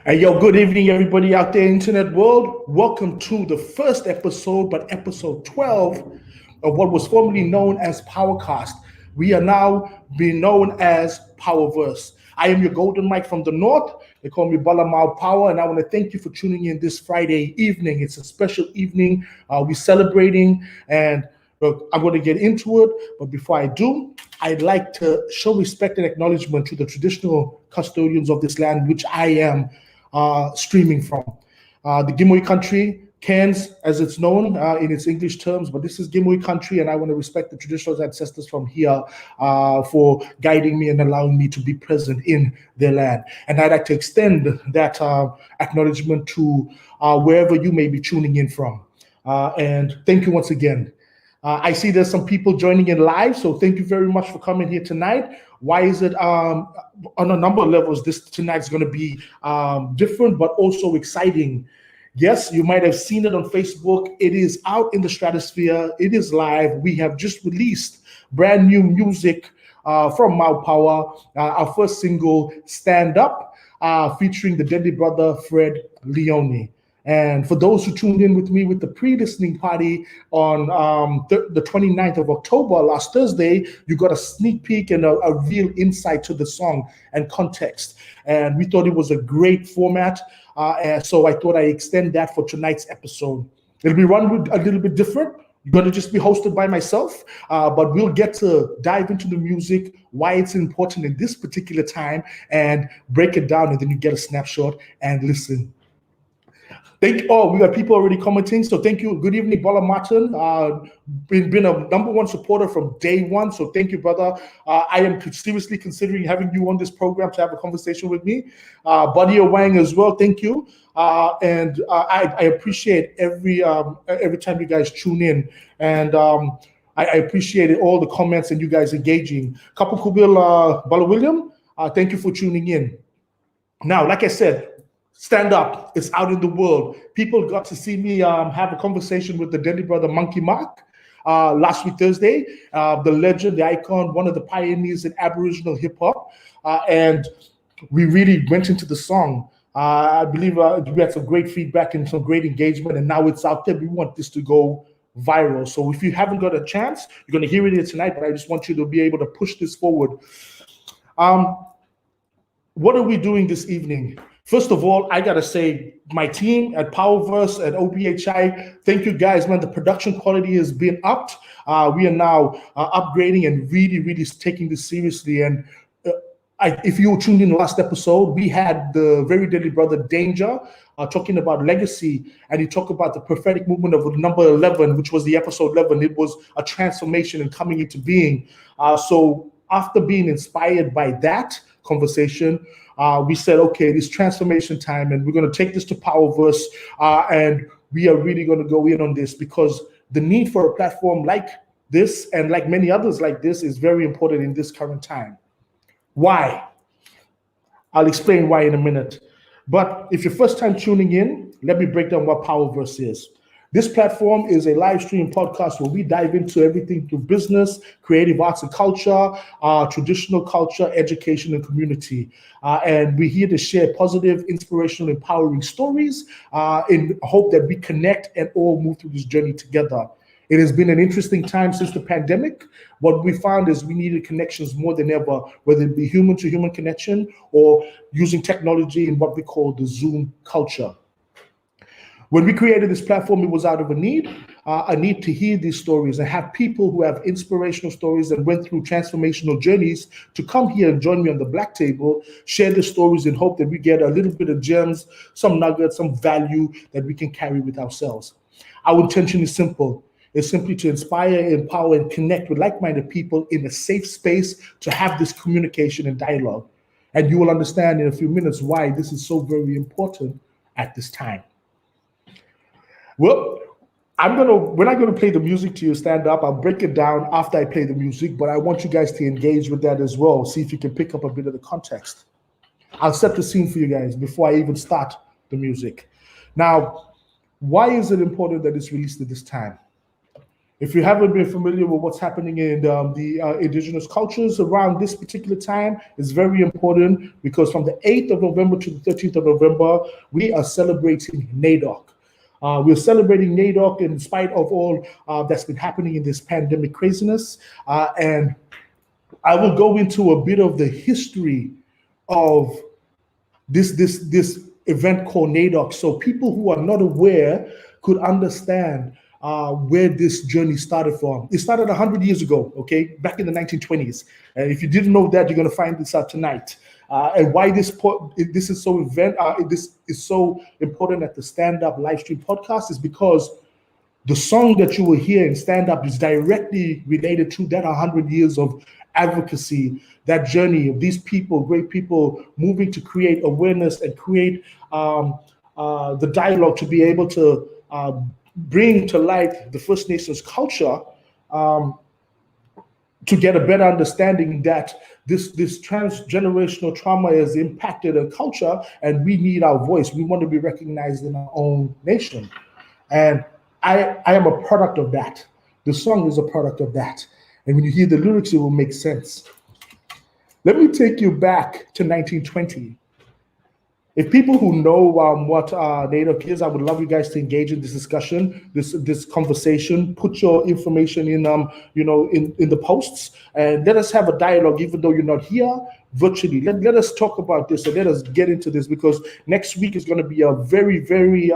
Hey, yo, good evening, everybody out there, internet world. Welcome to the first episode, but episode 12 of what was formerly known as Powercast. We are now being known as Powerverse. I am your golden Mike from the north. They call me Balamau Power, and I want to thank you for tuning in this Friday evening. It's a special evening. We're celebrating, and look, I'm going to get into it, but before I do, I'd like to show respect and acknowledgement to the traditional custodians of this land, which I am streaming from. The Gimwe country, Cairns, as it's known in its English terms, but this is Gimwe country, and I want to respect the traditional ancestors from here for guiding me and allowing me to be present in their land. And I'd like to extend that acknowledgement to wherever you may be tuning in from. And thank you once again. I see there's some people joining in live, so thank you very much for coming here tonight. Why is it on a number of levels, this tonight's going to be different, but also exciting. Yes, you might have seen it on Facebook. It is out in the stratosphere. It is live. We have just released brand new music from Mau Power, our first single, Stand Up, featuring the deadly brother, Fred Leone. And for those who tuned in with me with the pre-listening party on the 29th of October, last Thursday, you got a sneak peek and a real insight to the song and context. And we thought it was a great format. And so I thought I'd extend that for tonight's episode. It'll be run a little bit different. You're going to just be hosted by myself, but we'll get to dive into the music, why it's important in this particular time, and break it down, and then you get a snapshot and listen. We got people already commenting, so thank you. Good evening, Bola Martin. Been a #1 supporter from day one, so thank you, brother. I am seriously considering having you on this program to have a conversation with me. Buddy Wang as well, thank you. And I appreciate every time you guys tune in, and I appreciate all the comments and you guys engaging. Kapu Kubil Bala William, thank you for tuning in. Now, like I said, Stand Up, it's out in the world. People got to see me have a conversation with the deadly brother Monkey Mark last week Thursday, the legend, the icon, one of the pioneers in Aboriginal hip hop, and we really went into the song. I believe we had some great feedback and some great engagement, and now it's out there. We want this to go viral. So if you haven't got a chance, you're going to hear it here tonight, but I just want you to be able to push this forward. What are we doing this evening? First of all, I got to say, my team at Powerverse, at OBHI, thank you guys, man. The production quality has been upped. We are now upgrading and really, really taking this seriously. And if you tuned in the last episode, we had the very deadly brother Danger talking about legacy, and he talked about the prophetic movement of number 11, which was the episode 11. It was a transformation and coming into being. So after being inspired by that conversation, we said, okay, this transformation time, and we're going to take this to Powerverse, and we are really going to go in on this because the need for a platform like this and like many others like this is very important in this current time. Why? I'll explain why in a minute. But if you're first time tuning in, let me break down what Powerverse is. This platform is a live stream podcast where we dive into everything through business, creative arts and culture, traditional culture, education, and community. And we're here to share positive, inspirational, empowering stories in hope that we connect and all move through this journey together. It has been an interesting time since the pandemic. What we found is we needed connections more than ever, whether it be human-to-human connection or using technology in what we call the Zoom culture. When we created this platform, it was out of a need to hear these stories and have people who have inspirational stories and went through transformational journeys to come here and join me on the black table, share the stories in hope that we get a little bit of gems, some nuggets, some value that we can carry with ourselves. Our intention is simple. It's simply to inspire, empower, and connect with like-minded people in a safe space to have this communication and dialogue. And you will understand in a few minutes why this is so very important at this time. Well, we're not gonna play the music to you, Stand Up. I'll break it down after I play the music, but I want you guys to engage with that as well. See if you can pick up a bit of the context. I'll set the scene for you guys before I even start the music. Now, why is it important that it's released at this time? If you haven't been familiar with what's happening in the indigenous cultures around this particular time, it's very important because from the 8th of November to the 13th of November, we are celebrating NAIDOC. We're celebrating NAIDOC in spite of all that's been happening in this pandemic craziness. And I will go into a bit of the history of this event called NAIDOC, so people who are not aware could understand where this journey started from. It started 100 years ago, okay, back in the 1920s. And if you didn't know that, you're going to find this out tonight. And why this is so this is so important at the Stand Up live stream podcast is because the song that you will hear in Stand Up is directly related to that 100 years of advocacy, that journey of these people, great people, moving to create awareness and create the dialogue to be able to bring to light the First Nations culture, to get a better understanding that this transgenerational trauma has impacted a culture, and we need our voice. We want to be recognized in our own nation. And I am a product of that. The song is a product of that. And when you hear the lyrics, it will make sense. Let me take you back to 1920. If people who know what NAIDOC is, I would love you guys to engage in this discussion, this conversation. Put your information in, in the posts, and let us have a dialogue. Even though you're not here, virtually, let us talk about this and let us get into this, because next week is going to be a very, very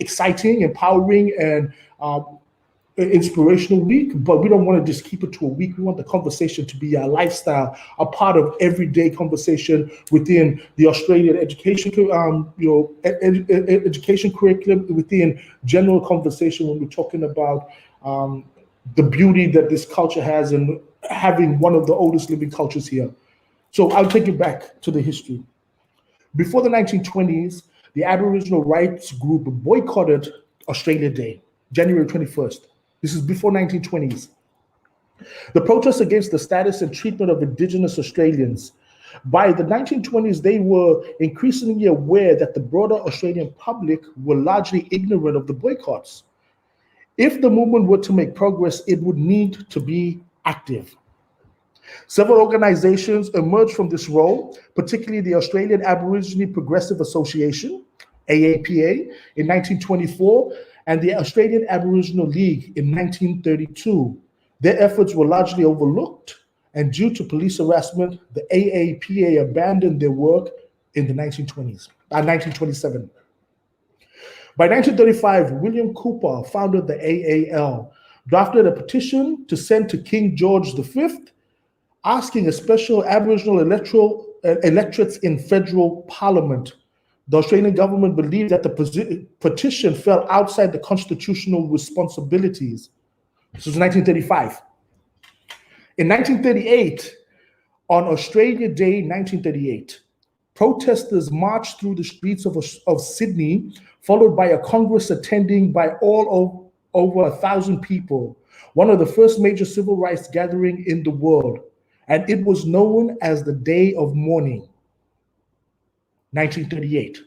exciting, empowering, and inspirational week. But we don't want to just keep it to a week. We want the conversation to be a lifestyle, a part of everyday conversation within the Australian education, education curriculum, within general conversation when we're talking about the beauty that this culture has and having one of the oldest living cultures here. So I'll take you back to the history. Before the 1920s, the Aboriginal rights group boycotted Australia Day, January 21st. This is before 1920s. The protests against the status and treatment of Indigenous Australians. By the 1920s, they were increasingly aware that the broader Australian public were largely ignorant of the boycotts. If the movement were to make progress, it would need to be active. Several organizations emerged from this role, particularly the Australian Aboriginal Progressive Association, AAPA, in 1924, and the Australian Aboriginal League in 1932. Their efforts were largely overlooked, and due to police harassment, the AAPA abandoned their work in the 1927. By 1935, William Cooper founded the AAL, drafted a petition to send to King George V, asking a special Aboriginal electorates in federal parliament. The Australian government believed that the petition fell outside the constitutional responsibilities. This was 1935. In 1938, on Australia Day 1938, protesters marched through the streets of Sydney, followed by a congress attending by over 1,000 people, one of the first major civil rights gathering in the world. And it was known as the Day of Mourning. 1938.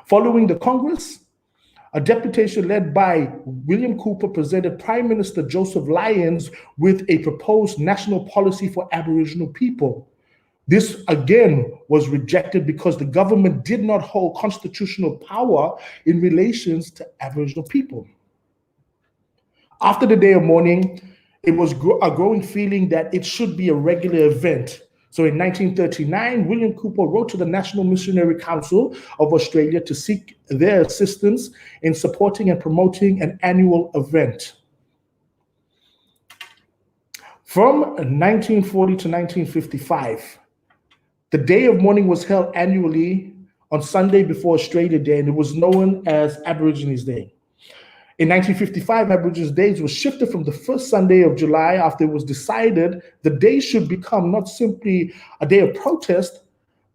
Following the Congress, a deputation led by William Cooper presented Prime Minister Joseph Lyons with a proposed national policy for Aboriginal people. This again was rejected because the government did not hold constitutional power in relations to Aboriginal people. After the Day of Mourning, it was a growing feeling that it should be a regular event. So in 1939, William Cooper wrote to the National Missionary Council of Australia to seek their assistance in supporting and promoting an annual event. From 1940 to 1955, the Day of Mourning was held annually on Sunday before Australia Day, and it was known as Aborigines Day. In 1955, Aborigines Day was shifted from the first Sunday of July after it was decided the day should become not simply a day of protest,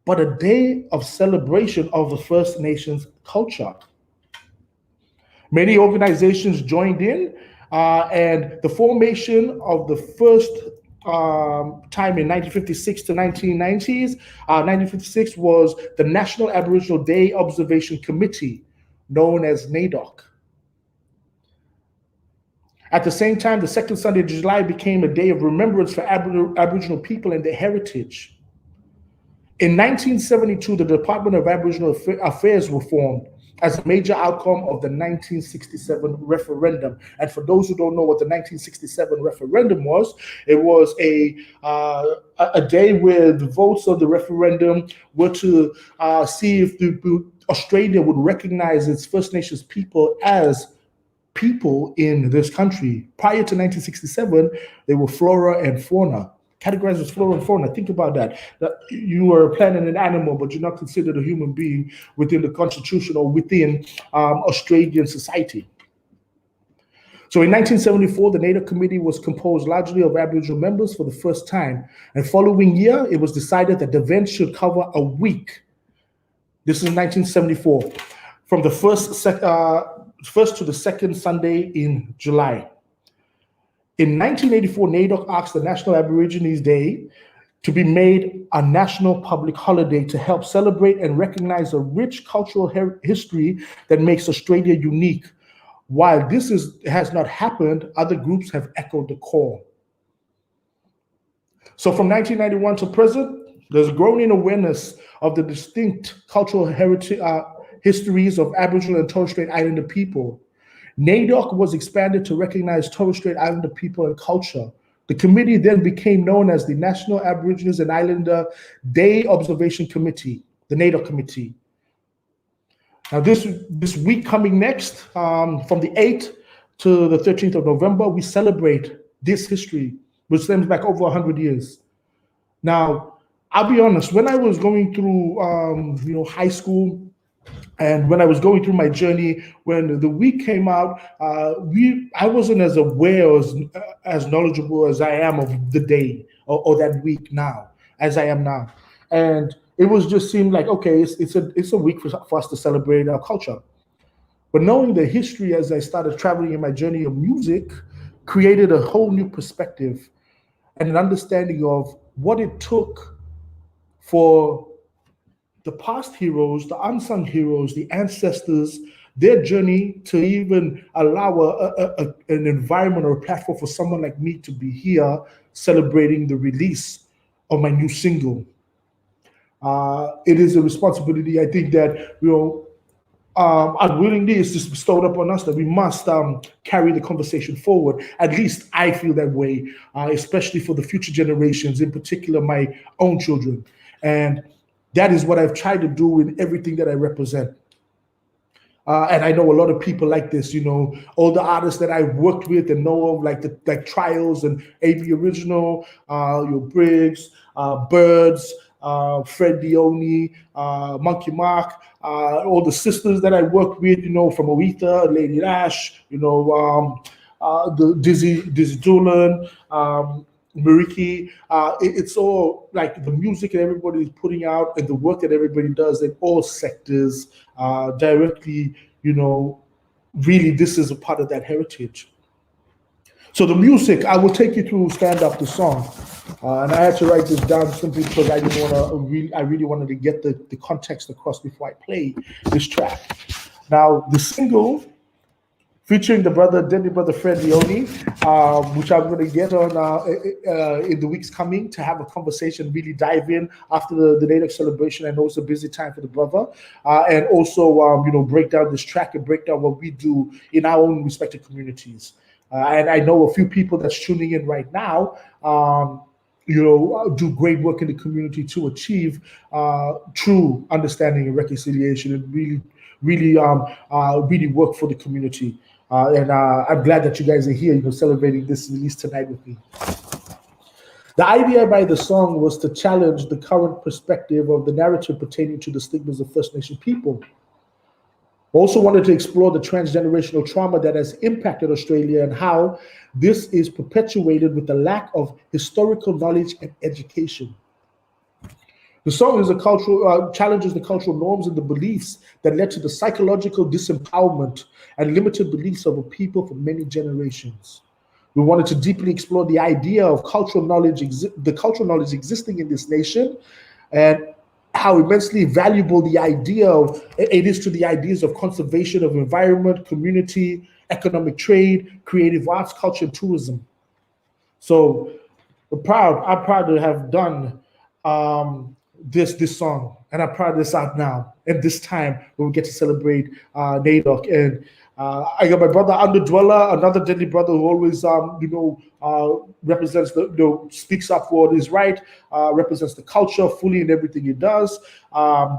but a day of celebration of the First Nations culture. Many organizations joined in, and the formation of the first time in 1956 to 1990s, 1956 was the National Aboriginal Day Observation Committee, known as NAIDOC. At the same time, the second Sunday of July became a day of remembrance for Aboriginal people and their heritage. In 1972, the Department of Aboriginal Affairs was formed as a major outcome of the 1967 referendum. And for those who don't know what the 1967 referendum was, it was a day where the votes of the referendum were to see if Australia would recognize its First Nations people as people in this country. Prior to 1967, they were flora and fauna. Categorized as flora and fauna. Think about that. That you are a plant and an animal, but you're not considered a human being within the constitution or within Australian society. So in 1974, the NAIDOC committee was composed largely of Aboriginal members for the first time. And following year, it was decided that the event should cover a week. This is in 1974, from the first to the second Sunday in July. In 1984, NAIDOC asked the National Aborigines Day to be made a national public holiday to help celebrate and recognize a rich cultural history that makes Australia unique. While this has not happened, other groups have echoed the call. So from 1991 to present, there's a growing awareness of the distinct cultural heritage, histories of Aboriginal and Torres Strait Islander people. NAIDOC was expanded to recognize Torres Strait Islander people and culture. The committee then became known as the National Aborigines and Islander Day Observation Committee, the NAIDOC Committee. Now this week coming next, from the 8th to the 13th of November, we celebrate this history, which stems back over 100 years. Now, I'll be honest, when I was going through high school, and when I was going through my journey, when the week came out, I wasn't as aware or as knowledgeable as I am of the day or that week now, as I am now. And it was just seemed like, okay, it's a week for us to celebrate our culture. But knowing the history as I started traveling in my journey of music created a whole new perspective and an understanding of what it took for the past heroes, the unsung heroes, the ancestors, their journey to even allow an environment or a platform for someone like me to be here celebrating the release of my new single. It is a responsibility, I think, that unwillingly is just bestowed upon us, that we must carry the conversation forward. At least I feel that way, especially for the future generations, in particular my own children. And that is what I've tried to do in everything that I represent. And I know a lot of people like this, all the artists that I've worked with and know of, like Trials and AB Original, Briggs, Birds, Fred Leone, Monkey Mark, all the sisters that I worked with, from Oetha, Lady Ash, the Dizzy Doolin, Mariki, it's all like the music that everybody is putting out and the work that everybody does in all sectors directly, really this is a part of that heritage. So the music, I will take you through Stand Up, the song. And I had to write this down simply because I really wanted to get the context across before I play this track. Now, the single featuring the deadly brother Fred Leone, which I'm going to get on in the weeks coming to have a conversation, really dive in after the NAIDOC celebration. I know it's a busy time for the brother, and also break down this track and break down what we do in our own respective communities. And I know a few people that's tuning in right now, do great work in the community to achieve true understanding and reconciliation, and really work for the community. And I'm glad that you guys are here, celebrating this release tonight with me. The idea by the song was to challenge the current perspective of the narrative pertaining to the stigmas of First Nation people. Also wanted to explore the transgenerational trauma that has impacted Australia and how this is perpetuated with the lack of historical knowledge and education. The song is challenges the cultural norms and the beliefs that led to the psychological disempowerment and limited beliefs of a people for many generations. We wanted to deeply explore the idea of cultural knowledge existing in this nation, and how immensely valuable it is to the ideas of conservation of environment, community, economic trade, creative arts, culture, and tourism. So I'm proud to have done this song, and I'm proud this out now and this time when we get to celebrate NAIDOC. And I got my brother Underdweller, another deadly brother who always represents speaks up for what is right, represents the culture fully in everything he does.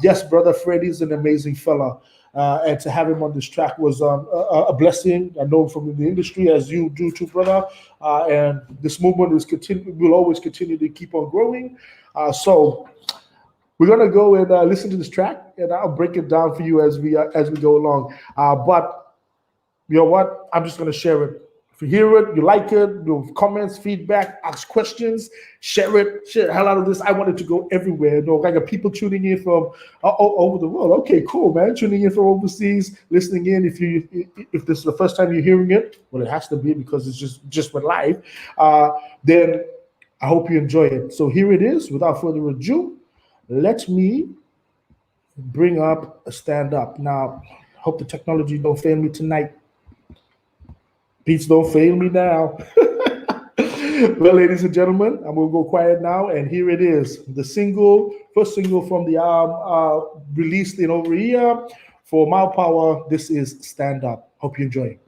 Yes, brother Fred is an amazing fella. And to have him on this track was a blessing. I know him from the industry, as you do too, brother. And this movement will always continue to keep on growing. So we're gonna go and listen to this track, and I'll break it down for you as we go along. But you know what? I'm just gonna share it. If you hear it, you like it, comments, feedback, ask questions, share the hell out of this. I want it to go everywhere. Like people tuning in from over the world. Okay, cool, man. Tuning in from overseas, listening in. If this is the first time you're hearing it, well, it has to be because it's just went live. Then I hope you enjoy it. So here it is. Without further ado, let me bring up a stand up. Now, hope the technology don't fail me tonight. Beats don't fail me now. Well, ladies and gentlemen, I'm gonna go quiet now, and here it is, the first single from the album released in over a year for Mile Power. This is Stand Up. Hope you enjoy.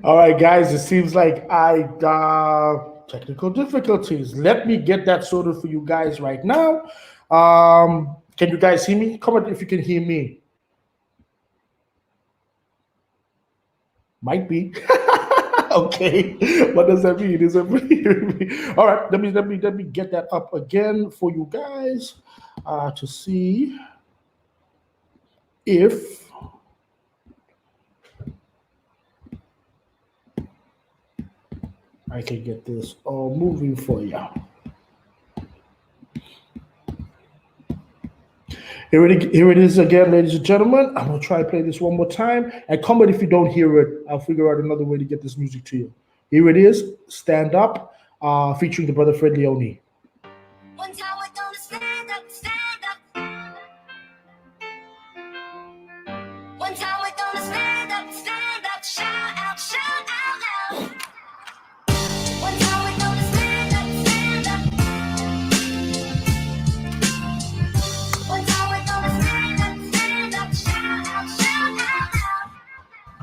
All right, guys, it seems like technical difficulties. Let me get that sorted for you guys right now. Can you guys hear me? Comment if you can hear me. Might be. Okay. What does that mean? Is it me? All right, let me get that up again for you guys to see if I can get this all moving for you. Here it is again, ladies and gentlemen. I'm gonna try to play this one more time. And comment if you don't hear it. I'll figure out another way to get this music to you. Here it is, Stand Up, featuring the brother Fred Leone. One time we're gonna stand up, stand up. One time we're gonna stand up, shout out, shout out. One time we're gonna stand up, stand up. One time we're gonna stand up, shout out, shout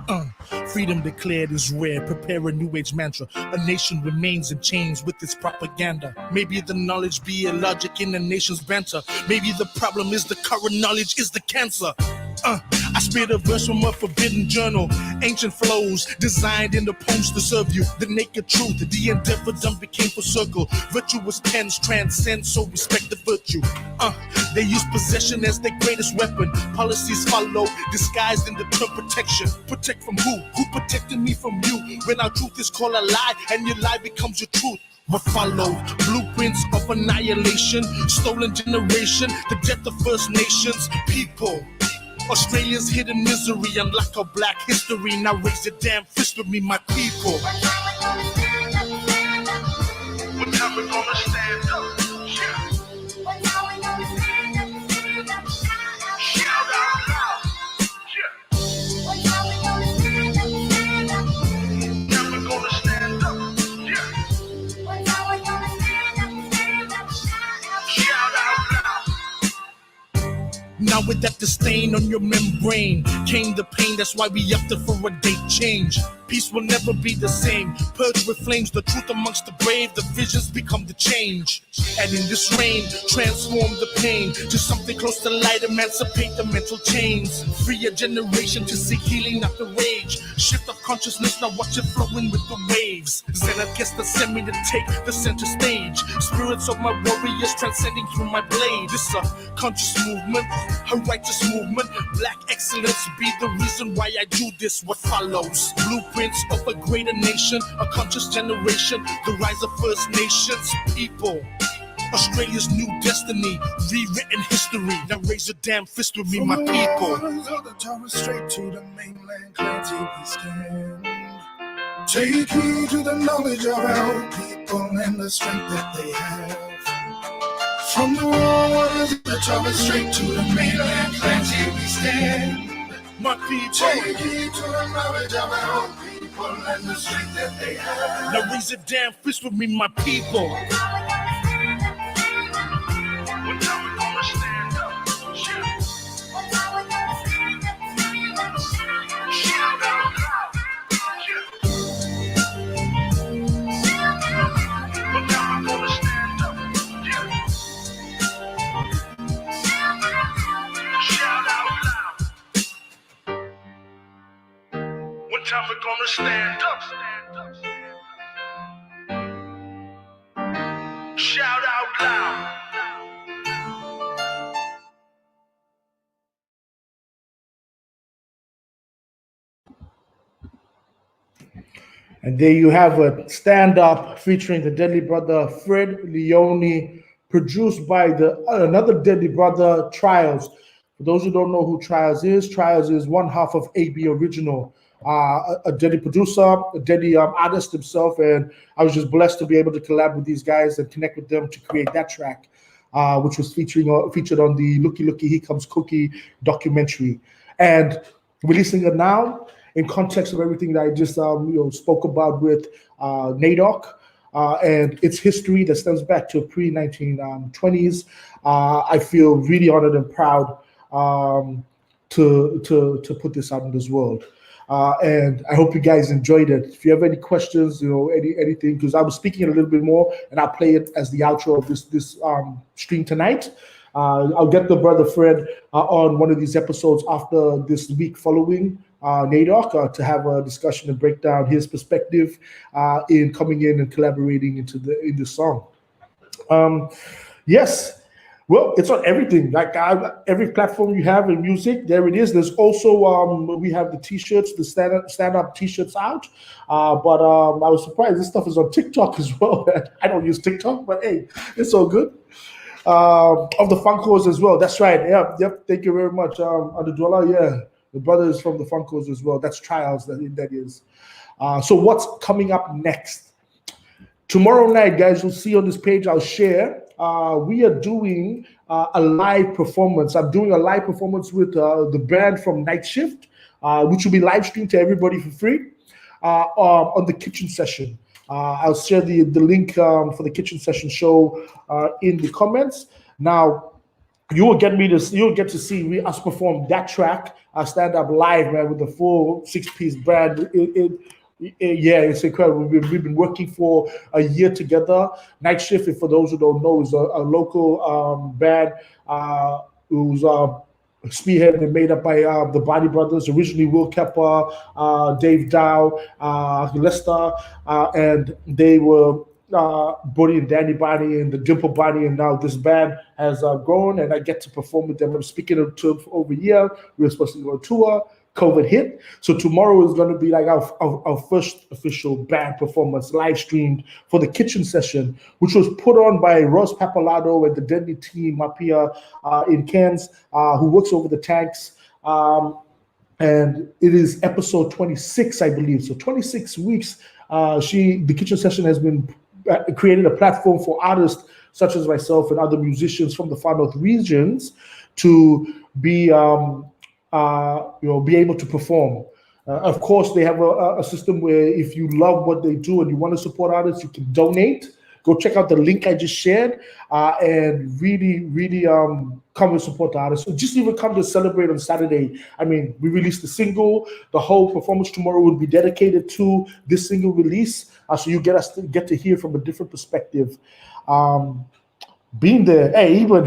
out. Freedom declared is rare. Prepare a new age mantra. A nation remains in chains with its propaganda. Maybe the knowledge be illogic in the nation's banter. Maybe the problem is the current knowledge is the cancer. I spit a verse from a forbidden journal. Ancient flows designed in the poems to serve you. The naked truth, the endeavor done became for circle. Virtuous pens transcend, so respect the virtue. They use possession as their greatest weapon. Policies follow, disguised in the term protection. Protect from who? Who protected me from you? When our truth is called a lie, and your lie becomes your truth. But follow blueprints of annihilation, stolen generation, the death of First Nations people. Australia's hidden misery, unlock our black history. Now raise your damn fist with me, my people. One time we're gonna stand up. Now with that disdain on your membrane came the pain, that's why we upped it for a date change. Peace will never be the same. Purge with flames, the truth amongst the brave. The visions become the change. And in this reign, transform the pain to something close to light. Emancipate the mental chains. Free a generation to seek healing, not the rage. Shift of consciousness, now watch it flowing with the waves. Zen against the semi to take the center stage. Spirits of my warriors transcending through my blade. This a conscious movement, a righteous movement. Black excellence be the reason why I do this. What follows? Blueprints of a greater nation, a conscious generation, the rise of First Nations people. Australia's new destiny, rewritten history. Now raise a damn fist with me, my people. From the waters of the Torres straight to the mainland, cleansing we stand. Take heed to the knowledge of our people and the strength that they have. From the waters of the Torres straight to the mainland, cleansing we stand. My people, take heed to the knowledge of our people and the strength that they have. Now raise a damn fist with me, my people. What time we gonna stand up? Shout out loud. What time we gonna stand up? Shout out loud. What time we gonna stand up? Shout out loud. And there you have a stand-up featuring the Deadly Brother Fred Leone, produced by the another Deadly Brother, Trials. For those who don't know who Trials is one half of AB Original, a Deadly producer, a Deadly artist himself, and I was just blessed to be able to collab with these guys and connect with them to create that track, which was featured on the Looky Looky Here Comes Cookie documentary. And releasing it now, in context of everything that I just spoke about with NAIDOC and its history that stems back to pre-1920s, I feel really honored and proud to put this out in this world. And I hope you guys enjoyed it. If you have any questions, anything, because I was speaking a little bit more, and I'll play it as the outro of this stream tonight. I'll get the brother Fred on one of these episodes after this week following NAIDOC to have a discussion and break down his perspective in coming in and collaborating in this song. Yes. Well, it's on everything. Like every platform you have in music, there it is. There's also we have the T-shirts, the stand-up T-shirts out. But I was surprised this stuff is on TikTok as well. I don't use TikTok, but hey, it's all good. Of the Funkos as well. That's right. Yep. Thank you very much, Adudwala. Yeah, the brother is from the Funkos as well. That's Trials. That is. So what's coming up next? Tomorrow night, guys, you'll see on this page. I'll share. We are doing a live performance. I'm doing a live performance with the band from Night Shift, which will be live streamed to everybody for free on the kitchen session. I'll share the link for the kitchen session show in the comments. Now, you'll get to see us perform that track, stand up live, man, with the full 6-piece band. Yeah, it's incredible. We've been working for a year together. Night Shift, for those who don't know, is a local band who's spearheaded and made up by the Body Brothers. Originally, Will Kepper, Dave Dow, Lester, and they were Buddy and Danny Body and the Dimple Body, and now this band has grown, and I get to perform with them. I'm speaking to them for over a year. We were supposed to go on tour. COVID hit. So tomorrow is going to be like our first official band performance live streamed for the kitchen session, which was put on by Ross Papalado and the Deadly team up here in Cairns, who works over the tanks. And it is episode 26, I believe. So 26 weeks, the kitchen session has been created a platform for artists such as myself and other musicians from the Far North regions to be able to perform. Of course, they have a system where if you love what they do and you want to support artists, you can donate. go check out the link I just shared, and really come and support the artists. So just even come to celebrate on Saturday. I mean, we released the single. The whole performance tomorrow will be dedicated to this single release, so you get to hear from a different perspective. Being there, hey, even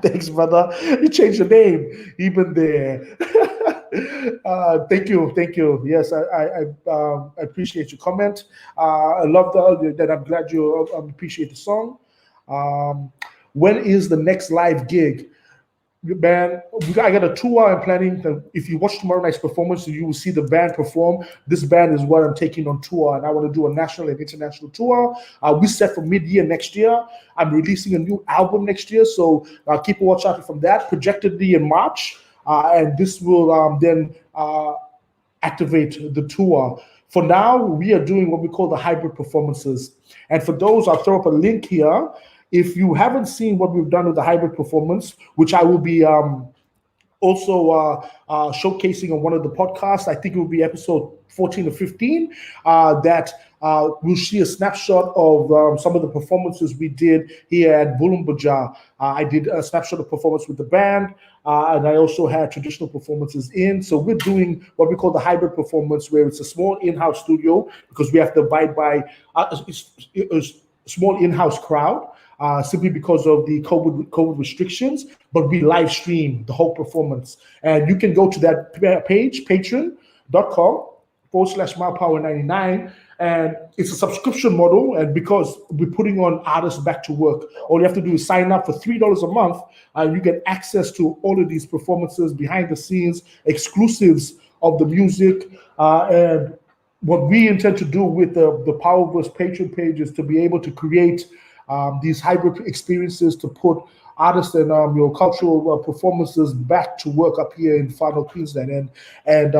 thanks, brother. You changed your name, even there. Thank you. Yes, I appreciate your comment. I love that. I'm glad you appreciate the song. When is the next live gig? Man, I got a tour I'm planning. If you watch tomorrow night's performance, you will see the band perform. This band is what I'm taking on tour, and I want to do a national and international tour. We set for mid-year next year. I'm releasing a new album next year, so keep a watch out from that. Projectedly in March, and this will then activate the tour. For now, we are doing what we call the hybrid performances. And for those, I'll throw up a link here. If you haven't seen what we've done with the hybrid performance, which I will be also showcasing on one of the podcasts, I think it will be episode 14 or 15, that we'll see a snapshot of some of the performances we did here at Bulumbaja. I did a snapshot of performance with the band, and I also had traditional performances in. So we're doing what we call the hybrid performance, where it's a small in-house studio, because we have to abide by a small in-house crowd. Simply because of the COVID restrictions, but we live stream the whole performance. And you can go to that page, patreon.com/MyPower99, and it's a subscription model. And because we're putting on artists back to work, all you have to do is sign up for $3 a month, and you get access to all of these performances, behind the scenes, exclusives of the music, and what we intend to do with the Powerverse Patreon page is to be able to create these hybrid experiences to put artists and cultural performances back to work up here in far north Queensland. And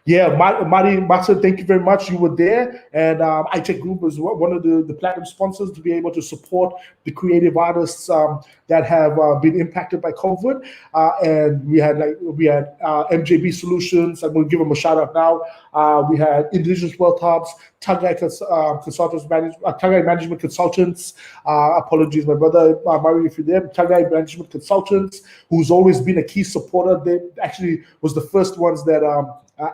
yeah, Martin, thank you very much. You were there, and iTech Group is one of the platinum sponsors to be able to support the creative artists that have been impacted by COVID. And we had MJB Solutions. I'm going to give them a shout out now. We had Indigenous Wealth Hubs, Tagai Management Consultants. Apologies, my brother Mario, if you're there. Tagai Management Consultants, who's always been a key supporter. They actually was the first ones that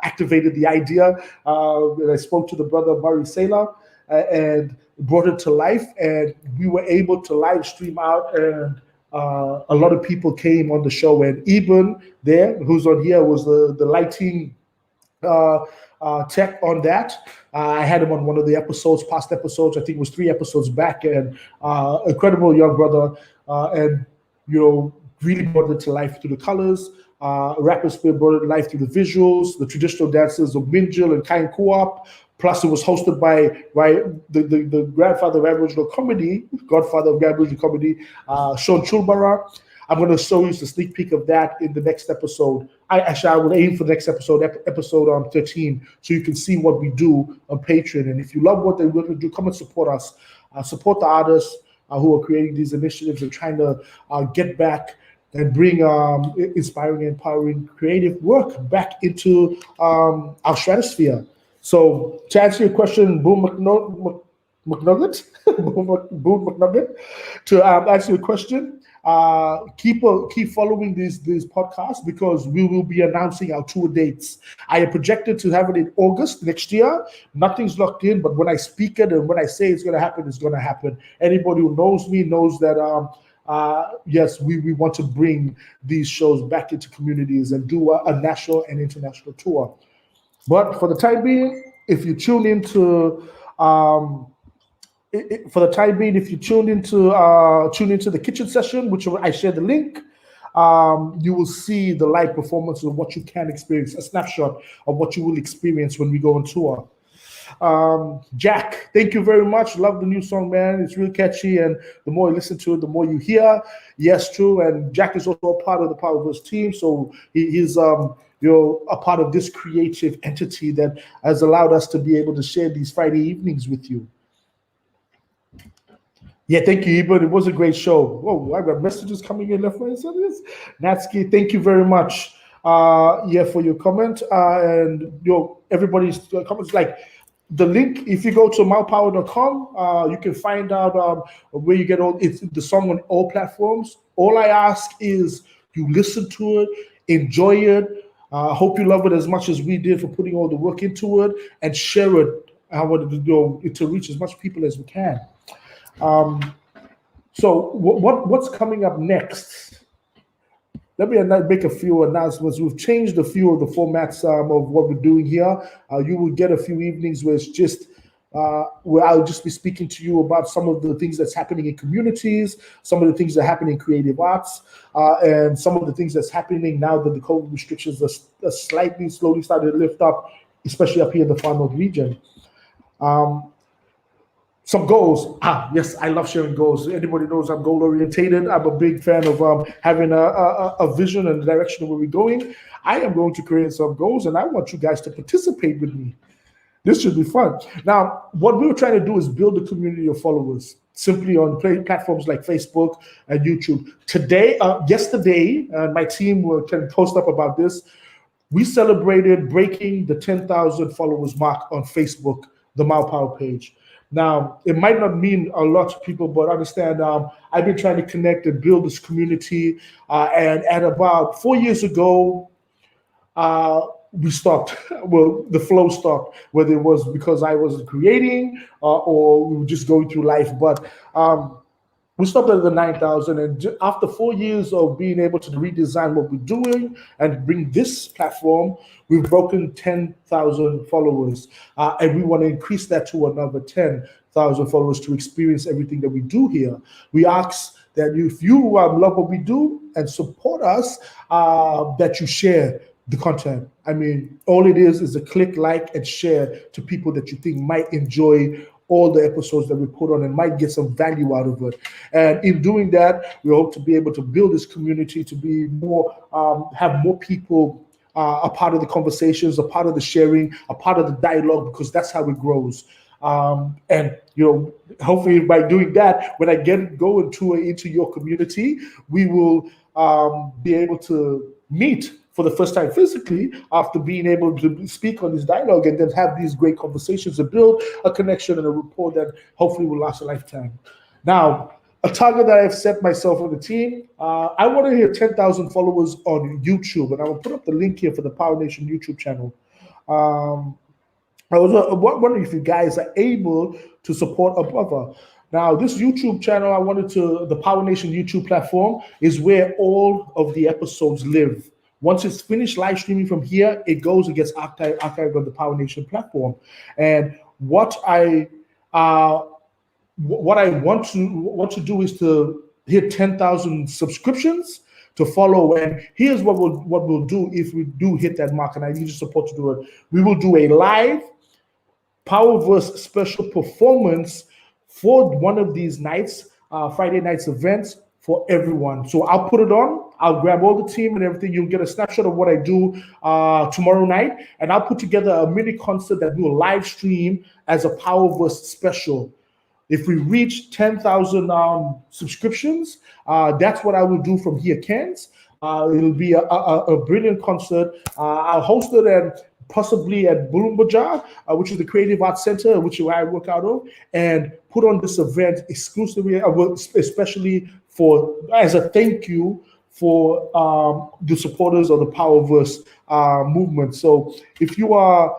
activated the idea. And I spoke to the brother Murray Saylor and brought it to life, and we were able to live stream out, and a lot of people came on the show. And Eben there, who's on here, was the lighting tech on that. I had him on one of the past episodes. I think it was 3 episodes back, and incredible young brother, and really brought it to life through the colors. Rapper Spirit brought it to life through the visuals, the traditional dances of Minjil and Kain Kuap. Plus, it was hosted by the grandfather of Aboriginal comedy, godfather of Aboriginal comedy, Sean Chulbara. I'm going to show you the sneak peek of that in the next episode. I will aim for the next episode 13, so you can see what we do on Patreon. And if you love what they're going to do, come and support us. Support the artists who are creating these initiatives and trying to get back and bring inspiring and empowering creative work back into our stratosphere. So to answer your question, Boom McNugget, Boom McNugget, to answer your question, keep following these podcasts, because we will be announcing our tour dates. I am projected to have it in August next year. Nothing's locked in, but when I speak it and when I say it's going to happen, it's going to happen. Anybody who knows me knows that yes, we want to bring these shows back into communities and do a national and international tour. But for the time being, if you tune into the kitchen session, which I shared the link, you will see the live performance of what you can experience, a snapshot of what you will experience when we go on tour. Jack, thank you very much. Love the new song, man. It's real catchy, and the more you listen to it, the more you hear. Yes, true. And Jack is also a part of the Powerverse team, so he's a part of this creative entity that has allowed us to be able to share these Friday evenings with you. Yeah, thank you, Eben. It was a great show. Oh, I got messages coming in left, right, and center. Natsuki, thank you very much. For your comment, and everybody's comments. Like, the link, if you go to malpower.com, you can find out where you get it's the song on all platforms. All I ask is you listen to it, enjoy it. Hope you love it as much as we did for putting all the work into it, and share it. I wanted to do it to reach as much people as we can. So what's coming up next? Let me make a few announcements. We've changed a few of the formats of what we're doing here. You will get a few evenings where it's just where I'll just be speaking to you about some of the things that's happening in communities, some of the things that happen in creative arts, and some of the things that's happening now that the COVID restrictions are slowly starting to lift up, especially up here in the Far North region. Some goals. Yes, I love sharing goals. Anybody knows I'm goal orientated. I'm a big fan of having a vision and the direction of where we're going. I am going to create some goals, and I want you guys to participate with me. This should be fun. Now, what we were trying to do is build a community of followers simply on platforms like Facebook and YouTube. Yesterday, my team can post up about this. We celebrated breaking the 10,000 followers mark on Facebook, the Malpower page. Now, it might not mean a lot to people, but understand I've been trying to connect and build this community. And at about 4 years ago, we stopped. Well, the flow stopped, whether it was because I wasn't creating or we were just going through life. But we stopped at the 9,000, and after 4 years of being able to redesign what we're doing and bring this platform, we've broken 10,000 followers, and we want to increase that to another 10,000 followers to experience everything that we do here. We ask that if you love what we do and support us, that you share the content. I mean, all it is a click, like, and share to people that you think might enjoy all the episodes that we put on and might get some value out of it. And in doing that, we hope to be able to build this community to be more, have more people a part of the conversations, a part of the sharing, a part of the dialogue, because that's how it grows. And hopefully by doing that, when I go into your community, we will be able to meet for the first time physically after being able to speak on this dialogue and then have these great conversations and build a connection and a rapport that hopefully will last a lifetime. Now, a target that I've set myself on the team, I want to hit 10,000 followers on YouTube, and I will put up the link here for the Power Nation YouTube channel. I was wondering if you guys are able to support a brother. Now, this YouTube channel, the Power Nation YouTube platform is where all of the episodes live. Once it's finished live streaming from here, it goes and gets archived on the Power Nation platform. And what I want to do is to hit 10,000 subscriptions to follow. And here's what we'll do if we do hit that mark, and I need your support to do it. We will do a live Powerverse special performance for one of these nights, Friday nights events, for everyone. So I'll put it on, I'll grab all the team and everything. You'll get a snapshot of what I do tomorrow night, and I'll put together a mini concert that we will live stream as a Powerverse special. If we reach 10,000 subscriptions, that's what I will do from here, Kent. It'll be a brilliant concert. I'll host it at possibly at Bulumbajar, which is the Creative Arts Center, which is where I work out of, and put on this event exclusively, especially as a thank you for the supporters of the Powerverse movement. So if you want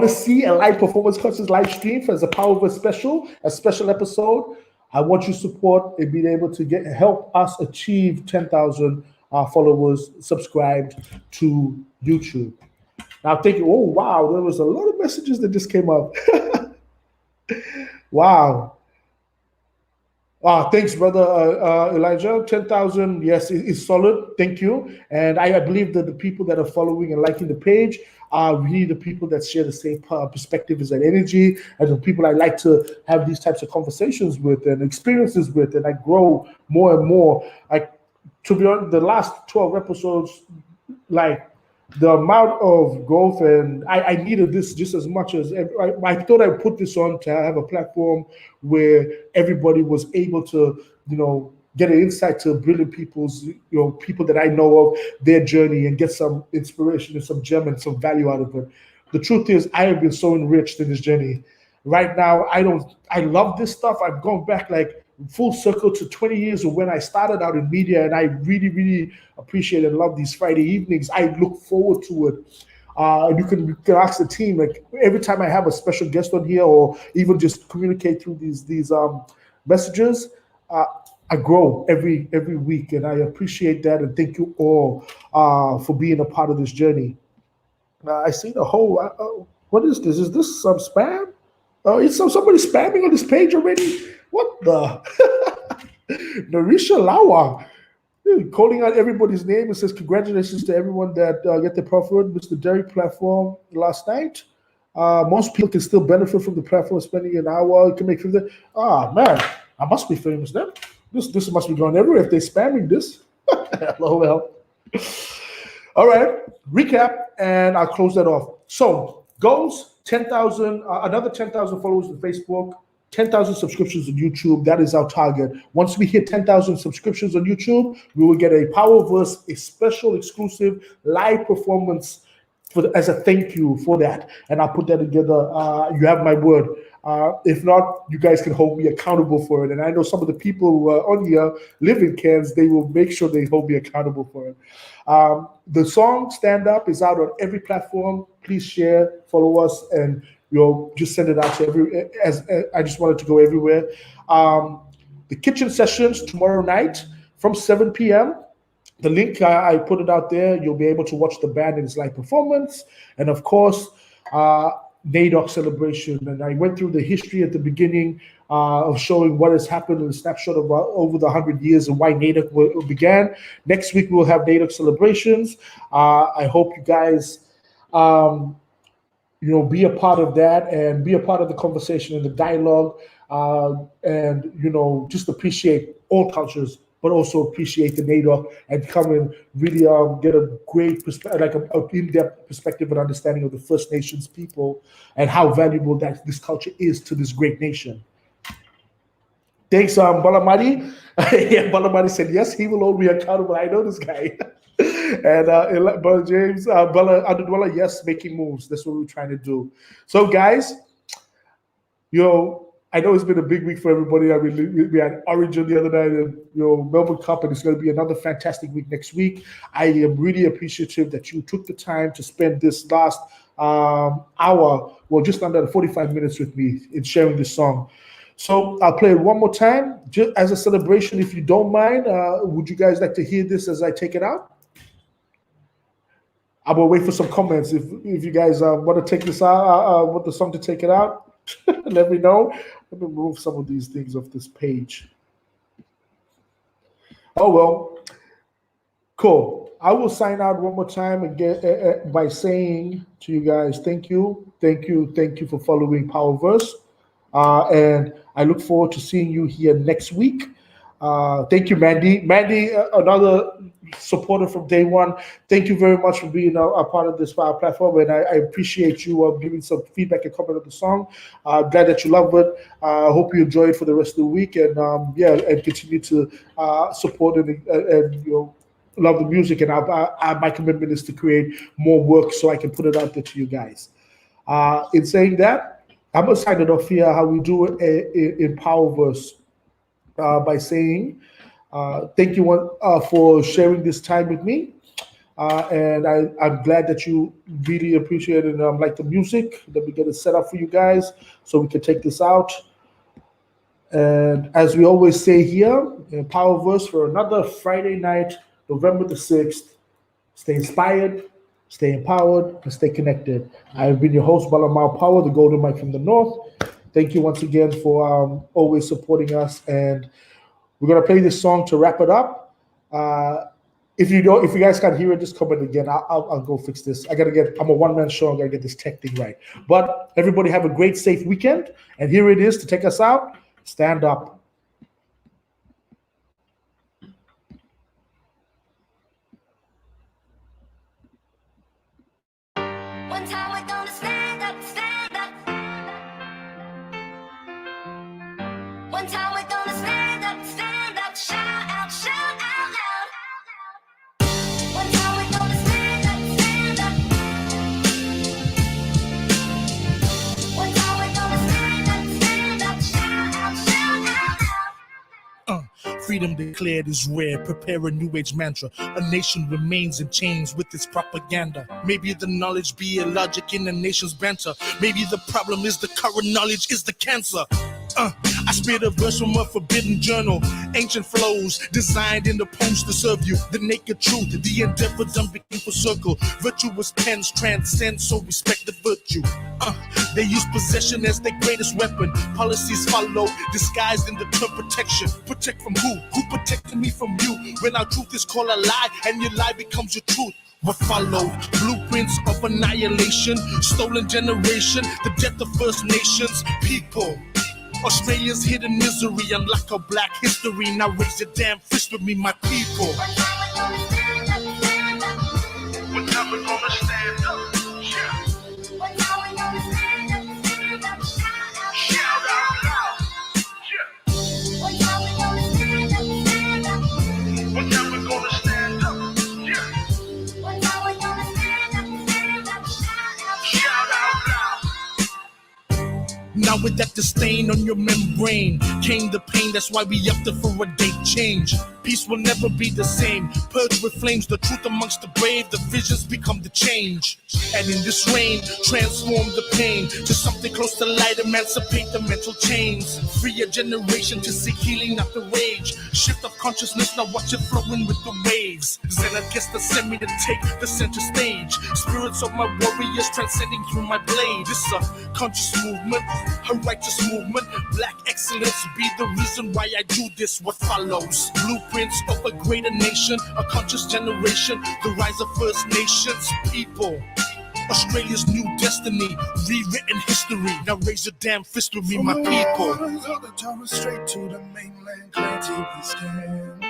to see a live performance concert live stream as a Powerverse special episode, I want you to support and be able to help us achieve 10,000 followers subscribed to YouTube. Now, thank you. Oh, wow, there was a lot of messages that just came up. Wow. Thanks, brother Elijah. 10,000, yes, it's solid. Thank you. And I believe that the people that are following and liking the page are really the people that share the same perspectives and energy, and the people I like to have these types of conversations with and experiences with, and I grow more and more. To be honest, the last 12 episodes, like the amount of growth, and I needed this just as much as I thought I put this on to have a platform where everybody was able to, get an insight to brilliant people's, people that I know of, their journey, and get some inspiration and some gem and some value out of it. The truth is, I have been so enriched in this journey. Right now, I love this stuff. I'm going back like full circle to 20 years of when I started out in media, and I really, really appreciate and love these Friday evenings. I look forward to it. You can ask the team, like every time I have a special guest on here, or even just communicate through these messages, I grow every week, and I appreciate that, and thank you all for being a part of this journey. I see the whole. What is this? Is this some spam? Oh, it's somebody spamming on this page already. What the? Narisha Lawa. Calling out everybody's name. It says congratulations to everyone that get the profit, Mr. Derek platform last night. Most people can still benefit from the platform, spending an hour. You can make 50. Man, I must be famous then. This must be going everywhere if they're spamming this. LOL. All right, recap, and I'll close that off. So goals: 10,000, another 10,000 followers on Facebook, 10,000 subscriptions on YouTube. That is our target. Once we hit 10,000 subscriptions on YouTube, we will get a Powerverse, a special exclusive live performance as a thank you for that. And I'll put that together. You have my word. If not, you guys can hold me accountable for it. And I know some of the people who are on here live in Cairns. They will make sure they hold me accountable for it. The song Stand Up is out on every platform. Please share, follow us, and just send it out to I just want it to go everywhere. The kitchen sessions tomorrow night from 7 p.m. The link, I put it out there. You'll be able to watch the band in its live performance. And of course, NAIDOC celebration. And I went through the history at the beginning of showing what has happened in a snapshot of over the 100 years and why NAIDOC began. Next week, we'll have NAIDOC celebrations. I hope you guys be a part of that and be a part of the conversation and the dialogue, and just appreciate all cultures, but also appreciate the NAIDOC and come and really get a great perspective, like an in-depth perspective and understanding of the First Nations people and how valuable that this culture is to this great nation. Thanks, Balamadi. Yeah, Balamadi said yes, he will hold me accountable. I know this guy. And Brother James, Brother Adudwala, yes, making moves. That's what we're trying to do. So, guys, I know it's been a big week for everybody. I mean, we had Origin the other night, and Melbourne Cup, and it's going to be another fantastic week next week. I am really appreciative that you took the time to spend this last hour, well, just under 45 minutes with me in sharing this song. So I'll play it one more time, just as a celebration, if you don't mind. Would you guys like to hear this as I take it out? I'm gonna wait for some comments. If you guys want to take this out, want the song to take it out, let me know. Let me move some of these things off this page. Oh well, cool. I will sign out one more time again by saying to you guys, thank you for following Powerverse, and I look forward to seeing you here next week. Thank you, Mandy. Mandy, another supporter from day one. Thank you very much for being a part of this platform, and I appreciate you giving some feedback and comment on the song. Glad that you love it. I hope you enjoy it for the rest of the week, and and continue to support and love the music. And my commitment is to create more work so I can put it out there to you guys. In saying that, I'm gonna sign it off here. How we do it in Powerverse. By saying thank you for sharing this time with me, and I'm glad that you really appreciate it and like the music. Let me get it set up for you guys so we can take this out. And as we always say here in Powerverse, for another Friday night, November the 6th, stay inspired, stay empowered, and stay connected. I've been your host, Balamau Power, the Golden Mike from the North. Thank you once again for always supporting us, and we're gonna play this song to wrap it up. If you guys can't hear it, just comment again. I'll go fix this. I'm a one-man show. I gotta get this tech thing right. But everybody have a great, safe weekend. And here it is to take us out. Stand up. One time we're gonna stand up, stand up. One time we're gonna stand up, shout out. Freedom declared is rare. Prepare a new age mantra. A nation remains in chains with its propaganda. Maybe the knowledge be illogic in the nation's banter. Maybe the problem is the current knowledge is the cancer. I spit a verse from a forbidden journal. Ancient flows designed in the poems to serve you. The naked truth, the endeavor done became for circle. Virtuous pens transcend, so respect the virtue. They use possession as their greatest weapon. Policies follow, disguised in the term protection. Protect from who? Who protected me from you? When our truth is called a lie, and your lie becomes your truth. What followed? Blueprints of annihilation, stolen generation, the death of First Nations people. Australia's hidden misery, unlock our black history. Now raise your damn fist with me, my people. One time we're gonna stand up. One time we're gonna stand up. Shout out loud. One time we're gonna stand up. One time we're gonna stand up. One time we're gonna stand up. Shout out loud. Now with that disdain on your membrane came the pain, that's why we upped it for a date change. Peace will never be the same. Purge with flames, the truth amongst the brave. The visions become the change. And in this reign, transform the pain to something close to light, emancipate the mental chains. Free a generation to seek healing, not the rage. Shift of consciousness, now watch it flowing with the waves. Zen against the semi to take the center stage. Spirits of my warriors transcending through my blade. This a conscious movement, a righteous movement. Black excellence be the reason why I do this. What follows? Blueprints of a greater nation, a conscious generation, the rise of First Nations people. Australia's new destiny, rewritten history. Now raise your damn fist with me, my people. From the waters of the Torah straight to the mainland, plenty we stand.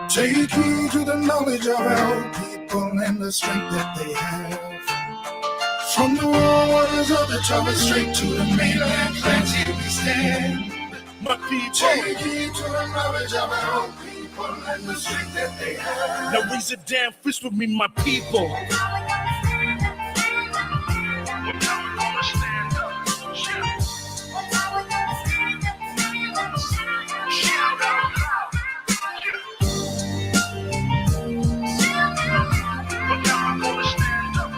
Take heed to the knowledge of our people and the strength that they have. From the waters of the Torah straight to the mainland, plenty we stand. My people. Take heed to the knowledge of our people and the strength that they have. Now raise your damn fist with me, my people. One time we're gonna stand up. One time we're gonna stand up. One time we're gonna stand up. Shout out loud. One time we're gonna stand up.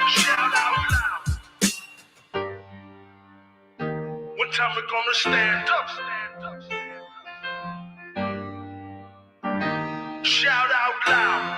Shout out loud. One time we're gonna stand up. Shout out loud.